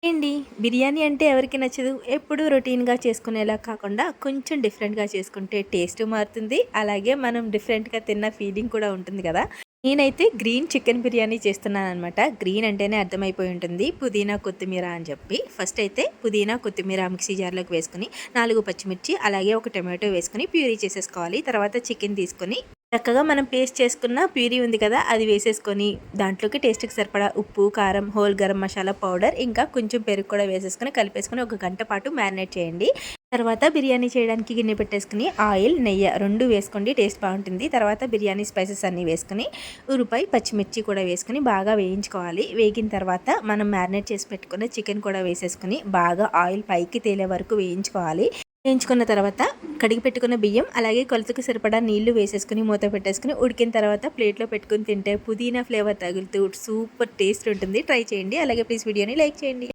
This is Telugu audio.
ఏండి బిర్యానీ అంటే ఎవరికి నచ్చదు? ఎప్పుడూ రొటీన్‌గా చేసుకునేలా కాకుండా కొంచెం డిఫరెంట్‌గా చేసుకుంటే టేస్ట్ మారుతుంది. అలాగే మనం డిఫరెంట్‌గా తిన్న ఫీలింగ్ కూడా ఉంటుంది కదా! నేనైతే గ్రీన్ చికెన్ బిర్యానీ చేస్తున్నాననమాట. గ్రీన్ అంటేనే అర్థమైపోయి ఉంటుంది. పుదీనా, కొత్తిమీర అని చెప్పి. ఫస్ట్ అయితే పుదీనా, కొత్తిమీర మిక్సీ జార్‌లోకి వేసుకొని 4 పచ్చిమిర్చి అలాగే ఒక టొమాటో వేసుకొని ప్యూరీ చేసేసుకోవాలి. తర్వాత చికెన్ తీసుకొని చక్కగా మనం పేస్ట్ చేసుకున్న ప్యూరీ ఉంది కదా! అది వేసేసుకొని దాంట్లోకి టేస్ట్‌కి సరిపడా ఉప్పు, కారం, హోల్ గరం మసాలా పౌడర్ ఇంకా కొంచెం పెరుగు కూడా వేసేసుకొని కలిపేసుకొని ఒక గంట పాటు మ్యారినేట్ చేయండి. తర్వాత బిర్యానీ చేయడానికి గిన్నె పెట్టేసుకొని ఆయిల్, నెయ్యి 2 వేసుకోండి టేస్ట్ బావుంటుంది. తర్వాత బిర్యానీ స్పైసెస్ అన్నీ వేసుకొని ఉల్లిపాయ, పచ్చిమిర్చి కూడా వేసుకొని బాగా వేయించుకోవాలి. వేగిన తర్వాత మనం మ్యారినేట్ చేసి పెట్టుకున్న చికెన్ కూడా వేసేసుకొని బాగా ఆయిల్ పైకి తేలే వరకు వేయించుకోవాలి. వేయించుకున్న తర్వాత కడిగి పెట్టుకున్న బియ్యం అలాగే కొలతకు సరిపడా నీళ్లు వేసేసుకొని మూత పెట్టేసుకొని ఉడికిన తర్వాత ప్లేట్లో పెట్టుకొని తింటే పుదీనా ఫ్లేవర్ తగులుతూ సూపర్ టేస్ట్ ఉంటుంది. ట్రై చేయండి. అలాగే ప్లీజ్ వీడియోని లైక్ చేయండి.